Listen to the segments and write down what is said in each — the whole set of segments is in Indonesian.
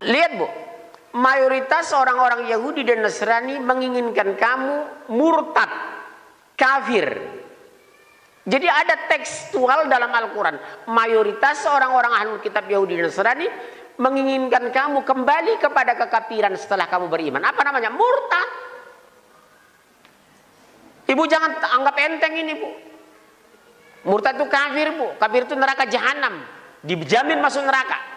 Lihat Bu, mayoritas orang-orang Yahudi dan Nasrani menginginkan kamu murtad, kafir. Jadi ada tekstual dalam Al-Quran. Mayoritas orang-orang ahlul kitab Yahudi dan Nasrani menginginkan kamu kembali kepada kekafiran setelah kamu beriman. Apa namanya? Murtad. Ibu jangan anggap enteng ini Bu. Murtad itu kafir Bu. Kafir itu neraka jahanam. Dijamin masuk neraka.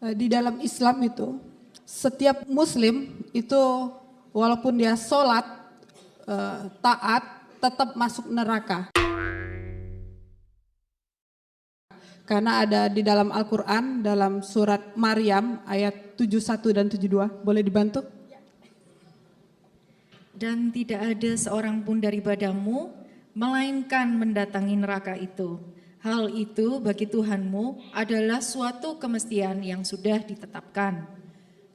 Di dalam Islam itu setiap muslim itu walaupun dia sholat taat tetap masuk neraka. Karena ada di dalam Al-Quran dalam surat Maryam ayat 71 dan 72. Boleh dibantu? Dan tidak ada seorang pun daripadamu melainkan mendatangi neraka itu. Hal itu bagi Tuhanmu adalah suatu kemestian yang sudah ditetapkan.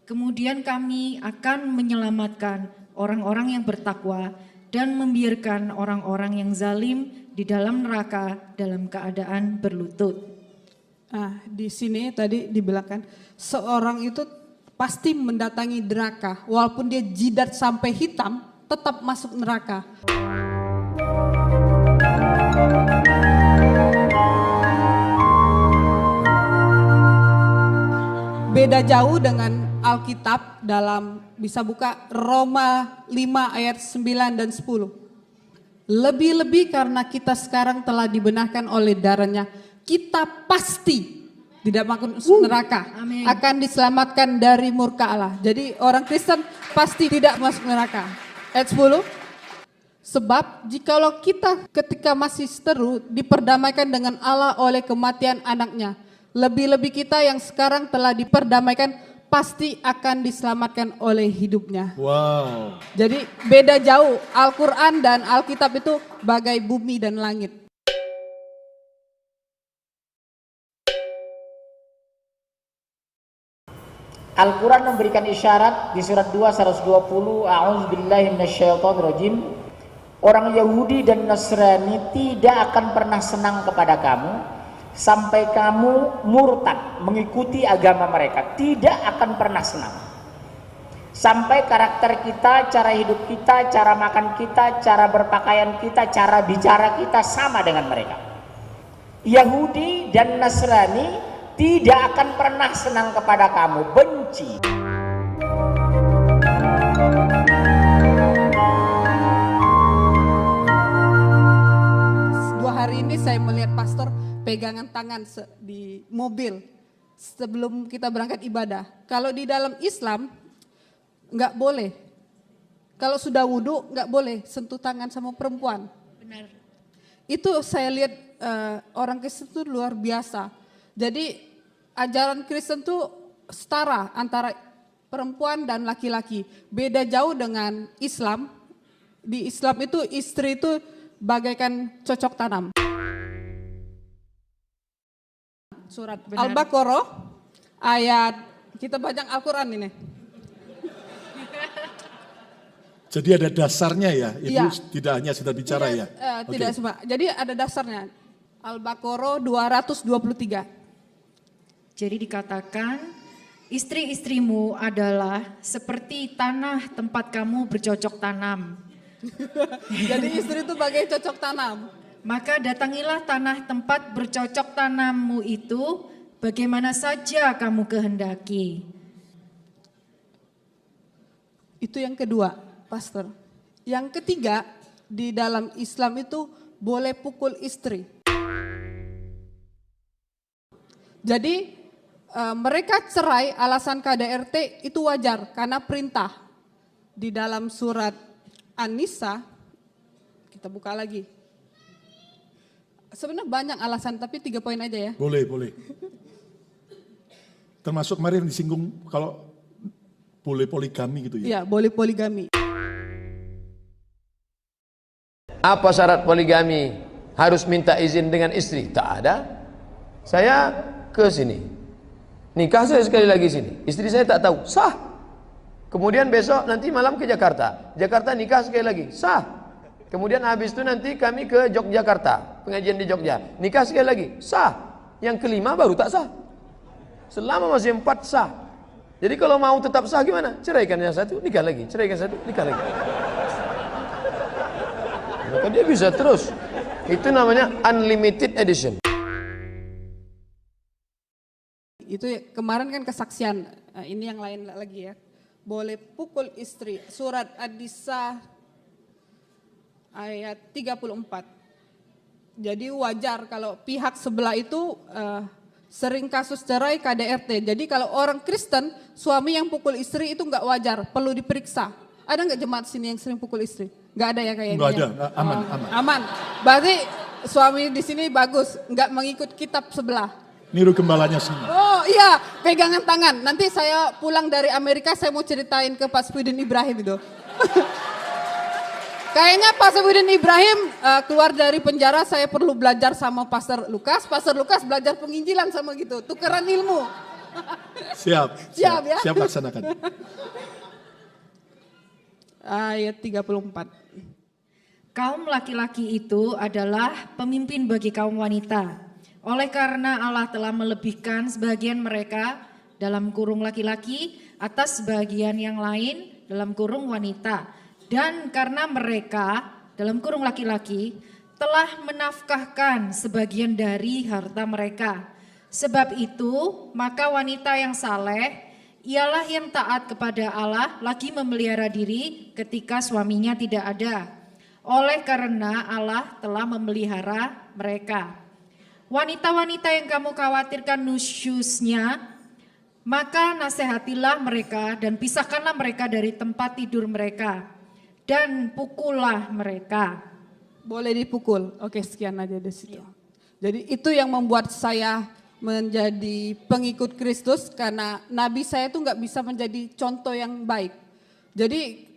Kemudian kami akan menyelamatkan orang-orang yang bertakwa dan membiarkan orang-orang yang zalim di dalam neraka dalam keadaan berlutut. Nah, di sini tadi dibilangkan seorang itu pasti mendatangi neraka, walaupun dia jidat sampai hitam tetap masuk neraka. Beda jauh dengan Alkitab dalam bisa buka Roma 5 ayat 9 dan 10. Lebih-lebih karena kita sekarang telah dibenarkan oleh darahnya, kita pasti tidak masuk neraka. Amin. Akan diselamatkan dari murka Allah. Jadi orang Kristen pasti tidak masuk neraka. Ayat 10. Sebab jikalau kita ketika masih seteru diperdamaikan dengan Allah oleh kematian anaknya, lebih-lebih kita yang sekarang telah diperdamaikan pasti akan diselamatkan oleh hidupnya. Wow. Jadi beda jauh Al-Quran dan Alkitab itu bagai bumi dan langit. Al-Quran memberikan isyarat di surat 2 120, A'udzubillahi minasyaitonirrajim. Orang Yahudi dan Nasrani tidak akan pernah senang kepada kamu sampai kamu murtad mengikuti agama mereka. Tidak akan pernah senang. Sampai karakter kita, cara hidup kita, cara makan kita, cara berpakaian kita, cara bicara kita sama dengan mereka. Yahudi dan Nasrani tidak akan pernah senang kepada kamu, benci. Hari ini saya melihat pastor pegangan tangan di mobil sebelum kita berangkat ibadah. Kalau di dalam Islam nggak boleh. Kalau sudah wudhu nggak boleh sentuh tangan sama perempuan. Benar. Itu saya lihat orang Kristen itu luar biasa. Jadi ajaran Kristen itu setara antara perempuan dan laki-laki. Beda jauh dengan Islam. Di Islam itu istri itu bagaikan cocok tanam. Surat Al-Baqarah ayat, kita baca Al-Quran ini. Jadi ada dasarnya ya, Ibu ya. Tidak hanya sudah bicara ya? Tidak semua, jadi ada dasarnya. Al-Baqarah 223. Jadi dikatakan, istri-istrimu adalah seperti tanah tempat kamu bercocok tanam. Jadi istri itu bagai cocok tanam. Maka datangilah tanah tempat bercocok tanammu itu bagaimana saja kamu kehendaki. Itu yang kedua, pastor. Yang ketiga, di dalam Islam itu boleh pukul istri. Jadi mereka cerai alasan KDRT itu wajar karena perintah. Di dalam surat An-Nisa, kita buka lagi. Sebenarnya banyak alasan, tapi 3 poin aja ya. Boleh, boleh. Termasuk kemarin disinggung kalau boleh poligami gitu ya? Iya, boleh poligami. Apa syarat poligami? Harus minta izin dengan istri? Tak ada. Saya ke sini. Nikah saya sekali lagi sini. Istri saya tak tahu. Sah. Kemudian besok nanti malam ke Jakarta. Jakarta nikah sekali lagi, sah. Kemudian habis itu nanti kami ke Yogyakarta, pengajian di Jogja. Nikah sekali lagi, sah. Yang kelima baru tak sah. Selama masih 4 sah. Jadi kalau mau tetap sah gimana? Ceraikan yang satu, nikah lagi. Ceraikan satu, nikah lagi. Maka dia bisa terus. Itu namanya unlimited edition. Itu kemarin kan kesaksian, ini yang lain lagi ya. Boleh pukul istri, surat An-Nisa ayat 34. Jadi wajar kalau pihak sebelah itu sering kasus cerai KDRT. Jadi kalau orang Kristen, suami yang pukul istri itu enggak wajar, perlu diperiksa. Ada enggak jemaat sini yang sering pukul istri? Enggak ada ya kayaknya? Enggak ada, aman, aman. Aman. Berarti suami di sini bagus, enggak mengikut kitab sebelah. Niru gembalanya semua. Oh iya, pegangan tangan. Nanti saya pulang dari Amerika, saya mau ceritain ke Pak Safudin Ibrahim itu. Kayaknya Pak Safudin Ibrahim keluar dari penjara, saya perlu belajar sama Pastor Lukas. Pastor Lukas belajar penginjilan sama gitu, tukeran ilmu. Siap ya. Siap laksanakan. Ayat 34. Kaum laki-laki itu adalah pemimpin bagi kaum wanita. Oleh karena Allah telah melebihkan sebagian mereka dalam kurung laki-laki atas sebagian yang lain dalam kurung wanita. Dan karena mereka dalam kurung laki-laki telah menafkahkan sebagian dari harta mereka. Sebab itu maka wanita yang saleh ialah yang taat kepada Allah lagi memelihara diri ketika suaminya tidak ada. Oleh karena Allah telah memelihara mereka. Wanita-wanita yang kamu khawatirkan nusyusnya, maka nasihatilah mereka dan pisahkanlah mereka dari tempat tidur mereka. Dan pukullah mereka. Boleh dipukul. Oke, sekian aja di situ. Jadi itu yang membuat saya menjadi pengikut Kristus, karena nabi saya itu nggak bisa menjadi contoh yang baik. Jadi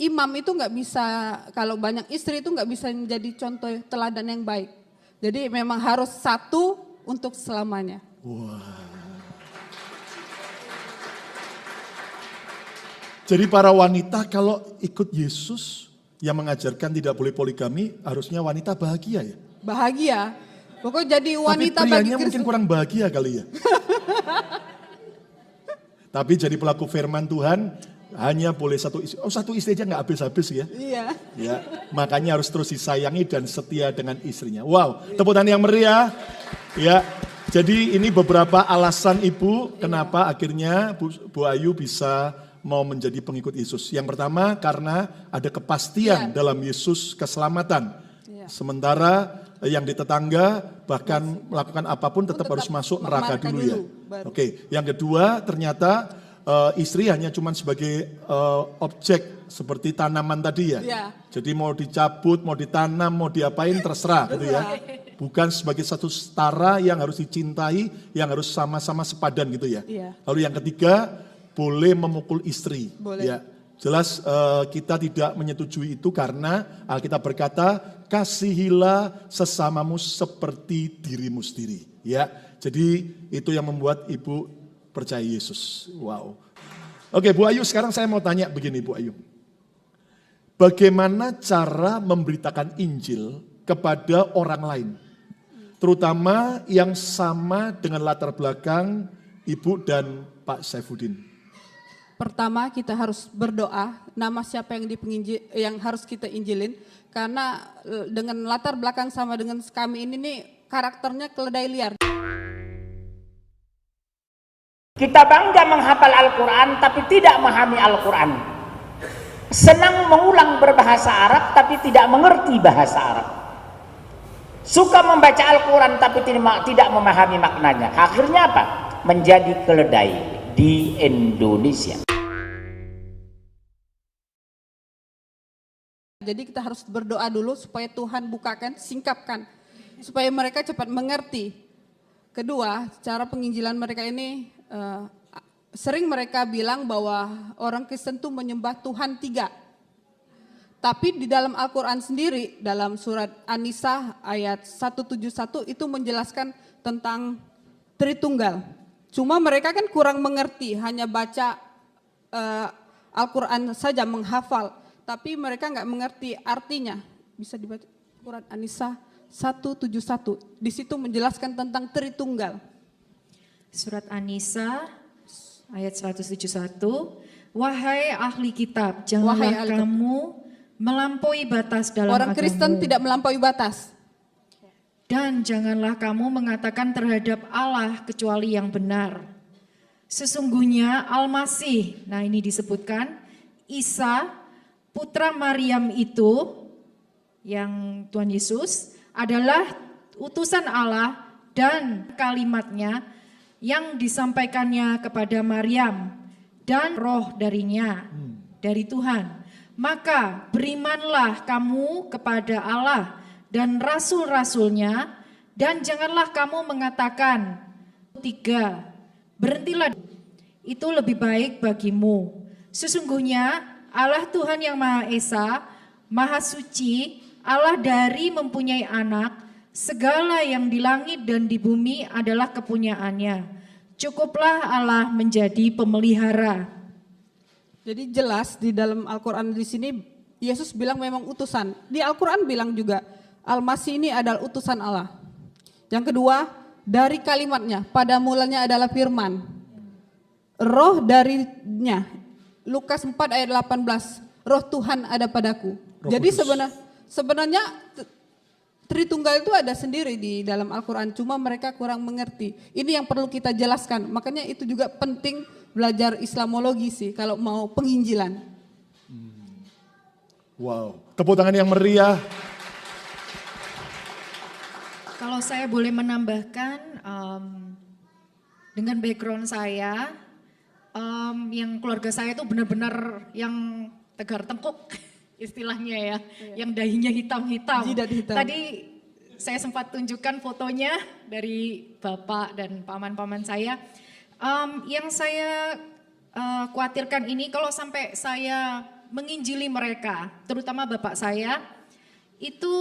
imam itu nggak bisa, kalau banyak istri itu nggak bisa menjadi contoh teladan yang baik. Jadi memang harus satu untuk selamanya. Wah. Jadi para wanita kalau ikut Yesus yang mengajarkan tidak boleh poligami, harusnya wanita bahagia ya? Bahagia. Pokoknya jadi wanita tapi bagi prianya mungkin kurang bahagia kali ya. Tapi jadi pelaku firman Tuhan hanya boleh satu istri. Oh, satu istri aja nggak habis-habis ya. Iya. Ya, makanya harus terus disayangi dan setia dengan istrinya. Wow, tepuk tangan yang meriah. Ya, jadi ini beberapa alasan Ibu kenapa akhirnya Bu Ayu bisa mau menjadi pengikut Yesus. Yang pertama karena ada kepastian dalam Yesus keselamatan. Sementara yang di tetangga bahkan melakukan apapun tetap harus masuk neraka dulu ya. Oke, yang kedua ternyata istri hanya cuma sebagai objek seperti tanaman tadi ya. Jadi mau dicabut, mau ditanam, mau diapain terserah gitu ya. Bukan sebagai satu setara yang harus dicintai, yang harus sama-sama sepadan gitu ya. Lalu yang ketiga, boleh memukul istri. Boleh. Ya. Jelas kita tidak menyetujui itu karena Alkitab berkata, kasihilah sesamamu seperti dirimu sendiri. Ya, jadi itu yang membuat Ibu percaya Yesus. Wow. Oke Bu Ayu, sekarang saya mau tanya begini Bu Ayu. Bagaimana cara memberitakan Injil kepada orang lain? Terutama yang sama dengan latar belakang Ibu dan Pak Saifuddin. Pertama kita harus berdoa, nama siapa yang harus kita injilin. Karena dengan latar belakang sama dengan kami ini nih, karakternya keledai liar. Kita bangga menghafal Al-Quran tapi tidak memahami Al-Quran. Senang mengulang berbahasa Arab tapi tidak mengerti bahasa Arab. Suka membaca Al-Quran tapi tidak memahami maknanya. Akhirnya apa? Menjadi keledai di Indonesia. Jadi kita harus berdoa dulu supaya Tuhan bukakan, singkapkan. Supaya mereka cepat mengerti. Kedua, cara penginjilan mereka ini, sering mereka bilang bahwa orang Kristen itu menyembah Tuhan 3. Tapi di dalam Al-Quran sendiri, dalam surat An-Nisa ayat 171 itu menjelaskan tentang Tritunggal. Cuma mereka kan kurang mengerti, hanya baca Al-Quran saja menghafal, tapi mereka nggak mengerti artinya. Bisa dibaca Quran An-Nisa 171. Di situ menjelaskan tentang Tritunggal. Surat An-Nisa ayat 171. Wahai ahli kitab, janganlah Wahai ahli kitab. kamu melampaui batas dalam Orang Kristen agamamu. tidak melampaui batas. Dan janganlah kamu mengatakan terhadap Allah kecuali yang benar. Sesungguhnya Al-Masih, nah ini disebutkan, Isa, putra Maryam itu, yang Tuhan Yesus, adalah utusan Allah dan kalimatnya yang disampaikannya kepada Maryam dan roh darinya, dari Tuhan. Maka berimanlah kamu kepada Allah dan rasul-rasulnya, dan janganlah kamu mengatakan, 3, berhentilah, itu lebih baik bagimu. Sesungguhnya Allah Tuhan yang Maha Esa, Maha Suci, Allah dari mempunyai anak, segala yang di langit dan di bumi adalah kepunyaannya. Cukuplah Allah menjadi pemelihara. Jadi jelas di dalam Al-Quran di sini Yesus bilang memang utusan. Di Al-Quran bilang juga Al-Masih ini adalah utusan Allah. Yang kedua, dari kalimatnya, pada mulanya adalah firman. Roh darinya, Lukas 4 ayat 18, roh Tuhan ada padaku. Roh Jadi Kudus. sebenarnya Tritunggal itu ada sendiri di dalam Al-Quran, cuma mereka kurang mengerti. Ini yang perlu kita jelaskan, makanya itu juga penting belajar Islamologi sih kalau mau penginjilan. Wow, tepuk tangan yang meriah. Kalau saya boleh menambahkan, dengan background saya, yang keluarga saya itu benar-benar yang tegar tengkuk istilahnya ya, yang dahinya hitam-hitam. Jidat hitam. Tadi saya sempat tunjukkan fotonya dari bapak dan paman-paman saya. Yang saya khawatirkan ini kalau sampai saya menginjili mereka, terutama bapak saya, itu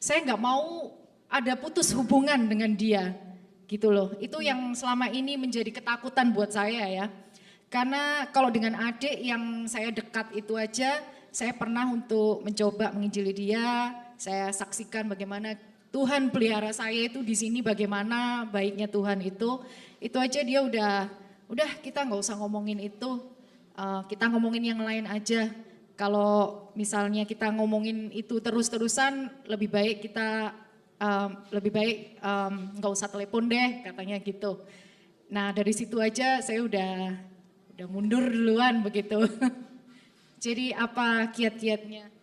saya nggak mau ada putus hubungan dengan dia, gitu loh. Itu yang selama ini menjadi ketakutan buat saya ya. Karena kalau dengan adik yang saya dekat itu aja, saya pernah untuk mencoba menginjili dia, saya saksikan bagaimana Tuhan pelihara saya itu di sini, bagaimana baiknya Tuhan itu aja dia udah kita nggak usah ngomongin itu, kita ngomongin yang lain aja. Kalau misalnya kita ngomongin itu terus-terusan, lebih baik kita nggak usah telepon deh, katanya gitu. Nah dari situ aja saya udah mundur duluan begitu. Jadi apa kiat-kiatnya?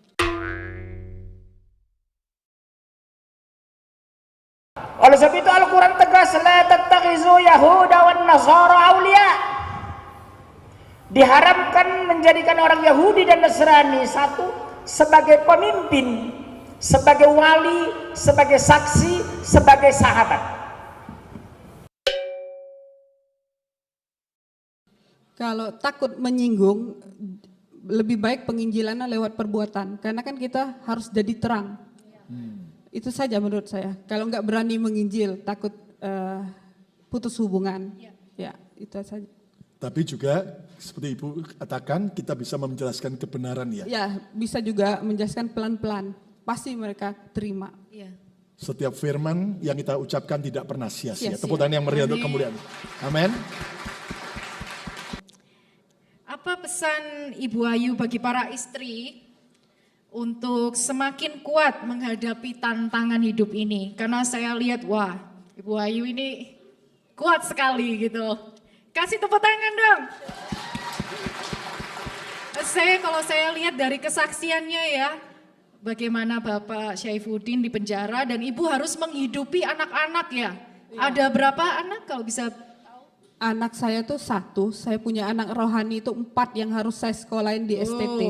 Oleh sebab itu Al-Quran tegas, la tattakhizu Yahuda wan Nasara awliya. Diharamkan menjadikan orang Yahudi dan Nasrani satu sebagai pemimpin, sebagai wali, sebagai saksi, sebagai sahabat. Kalau takut menyinggung, lebih baik penginjilannya lewat perbuatan. Karena kan kita harus jadi terang. Itu saja menurut saya. Kalau nggak berani menginjil, takut putus hubungan. Ya, itu saja. Tapi juga seperti Ibu katakan, kita bisa menjelaskan kebenaran ya. Ya, bisa juga menjelaskan pelan-pelan. Pasti mereka terima. Iya. Setiap firman yang kita ucapkan tidak pernah sia-sia. Sia-sia. Tepuk tangan yang meriah untuk kemuliaan. Amin. Apa pesan Ibu Ayu bagi para istri untuk semakin kuat menghadapi tantangan hidup ini? Karena saya lihat, wah, Ibu Ayu ini kuat sekali gitu. Kasih tepuk tangan dong. Kalau saya lihat dari kesaksiannya ya, bagaimana Bapak Syaifuddin di penjara dan Ibu harus menghidupi anak-anak ya. Ada berapa anak kalau bisa? Anak saya tuh 1, saya punya anak rohani itu 4 yang harus saya sekolahin di STT.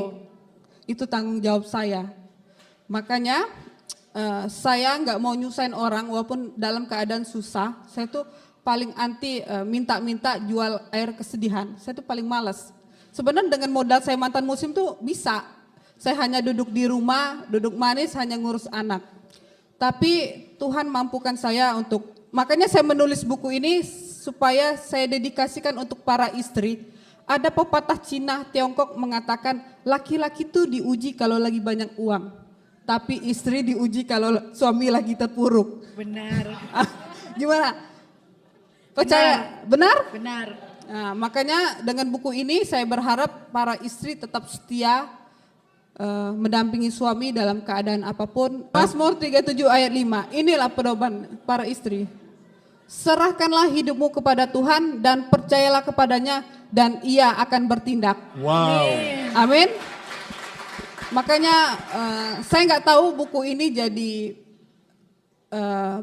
Itu tanggung jawab saya. Makanya saya nggak mau nyusahin orang walaupun dalam keadaan susah. Saya tuh paling anti minta-minta jual air kesedihan. Saya tuh paling malas. Sebenarnya dengan modal saya mantan muslim tuh bisa. Saya hanya duduk di rumah, duduk manis hanya ngurus anak. Tapi Tuhan mampukan saya makanya saya menulis buku ini supaya saya dedikasikan untuk para istri. Ada pepatah Cina Tiongkok mengatakan laki-laki itu diuji kalau lagi banyak uang, tapi istri diuji kalau suami lagi terpuruk. Benar. Gimana? Percaya? Benar? Benar. Nah, makanya dengan buku ini saya berharap para istri tetap setia mendampingi suami dalam keadaan apapun. Mazmur 37 ayat 5, inilah pedoman para istri. Serahkanlah hidupmu kepada Tuhan dan percayalah kepadanya dan Ia akan bertindak. Wow. Amin. Makanya saya nggak tahu buku ini jadi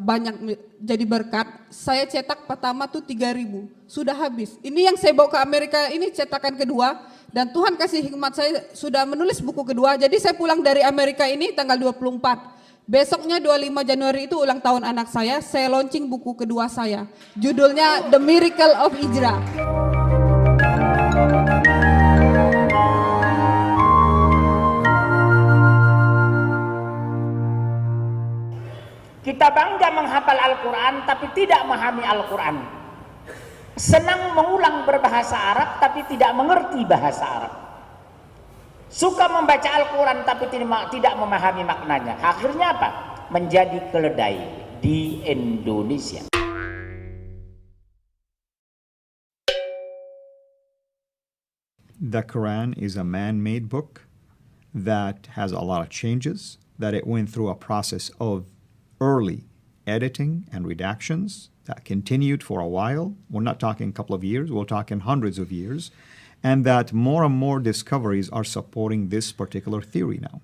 banyak jadi berkat. Saya cetak pertama tuh 3.000, sudah habis. Ini yang saya bawa ke Amerika ini cetakan kedua dan Tuhan kasih hikmat saya sudah menulis buku kedua. Jadi saya pulang dari Amerika ini tanggal 24. Besoknya 25 Januari itu ulang tahun anak saya launching buku kedua saya. Judulnya The Miracle of Hijrah. Kita bangga menghafal Al-Quran tapi tidak memahami Al-Quran. Senang mengulang berbahasa Arab tapi tidak mengerti bahasa Arab. Suka membaca Al-Quran tapi tidak memahami maknanya. Akhirnya apa? Menjadi keledai di Indonesia. The Quran is a man-made book that has a lot of changes, that it went through a process of early editing and redactions that continued for a while. We're not talking a couple of years, we're talking hundreds of years. And that more and more discoveries are supporting this particular theory now.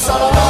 صلوات